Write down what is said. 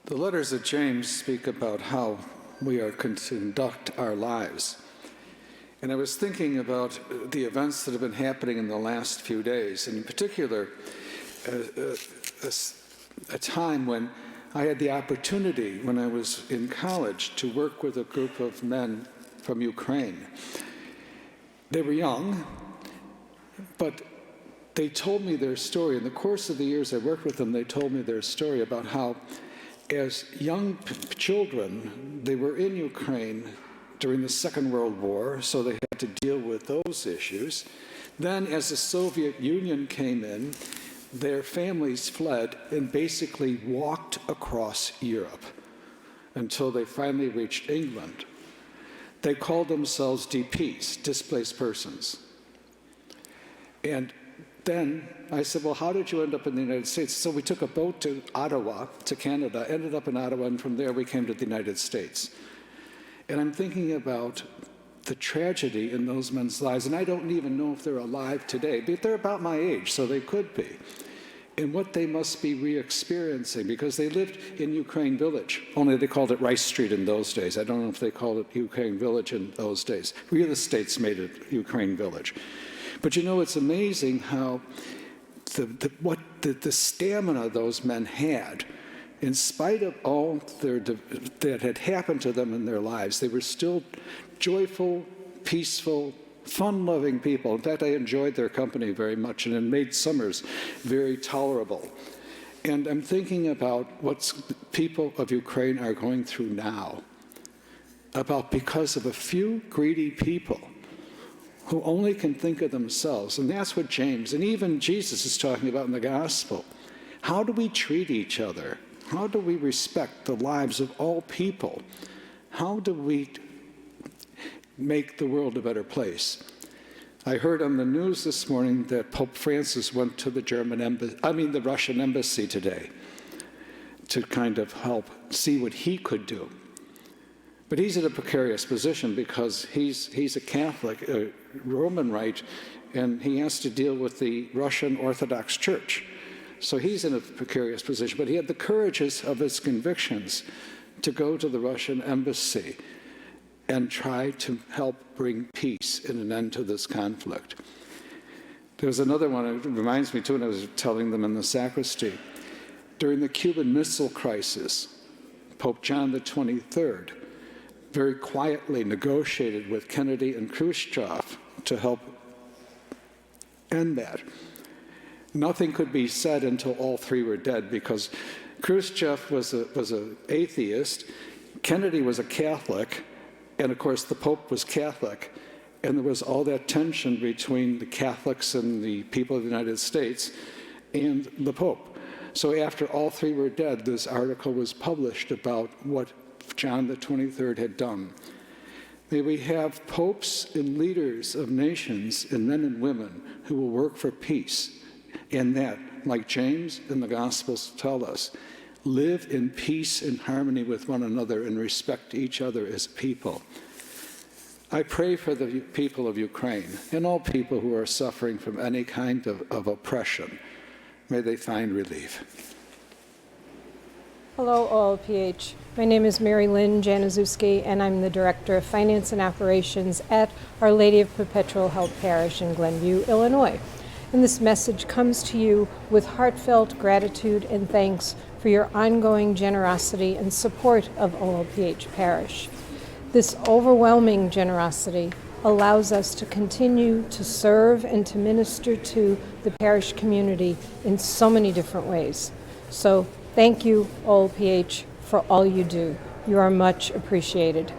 The letters of James speak about how we are to conduct our lives. And I was thinking about the events that have been happening in the last few days, and in particular, a time when I had the opportunity, when I was in college, to work with a group of men from Ukraine. They were young, but they told me their story. In the course of the years I worked with them, they told me their story about how, as young children, they were in Ukraine during the Second World War, so they had to deal with those issues. Then, as the Soviet Union came in, their families fled and basically walked across Europe until they finally reached England. They called themselves DPs, displaced persons. And then I said, well, how did you end up in the United States? So we took a boat to Ottawa, to Canada, ended up in Ottawa, and from there we came to the United States. And I'm thinking about the tragedy in those men's lives, and I don't even know if they're alive today, but they're about my age, so they could be. And what they must be re-experiencing, because they lived in Ukraine Village, only they called it Rice Street in those days. I don't know if they called it Ukraine Village in those days. Real estates made it Ukraine Village. But you know, it's amazing how the stamina those men had, in spite of all that had happened to them in their lives, they were still joyful, peaceful, fun-loving people. In fact, I enjoyed their company very much, and it made summers very tolerable. And I'm thinking about what people of Ukraine are going through now, because of a few greedy people who only can think of themselves. And that's what James, and even Jesus, is talking about in the gospel. How do we treat each other? How do we respect the lives of all people? How do we make the world a better place? I heard on the news this morning that Pope Francis went to the Russian embassy today to kind of help see what he could do. But he's in a precarious position because he's a Catholic, a Roman Rite, and he has to deal with the Russian Orthodox Church. So he's in a precarious position, but he had the courage of his convictions to go to the Russian embassy and try to help bring peace and an end to this conflict. There was another one, it reminds me too, and I was telling them in the sacristy. During the Cuban Missile Crisis, Pope John the 23rd very quietly negotiated with Kennedy and Khrushchev to help end that. Nothing could be said until all three were dead, because Khrushchev was an atheist, Kennedy was a Catholic, and of course the Pope was Catholic, and there was all that tension between the Catholics and the people of the United States and the Pope. So after all three were dead, this article was published about what John the 23rd had done. May we have popes and leaders of nations and men and women who will work for peace, and that, like James and the Gospels tell us, live in peace and harmony with one another and respect each other as people. I pray for the people of Ukraine and all people who are suffering from any kind of oppression. May they find relief. Hello, OLPH. My name is Mary Lynn Januszewski, and I'm the Director of Finance and Operations at Our Lady of Perpetual Help Parish in Glenview, Illinois. And this message comes to you with heartfelt gratitude and thanks for your ongoing generosity and support of OLPH Parish. This overwhelming generosity allows us to continue to serve and to minister to the parish community in so many different ways. So thank you, OLPH, for all you do. You are much appreciated.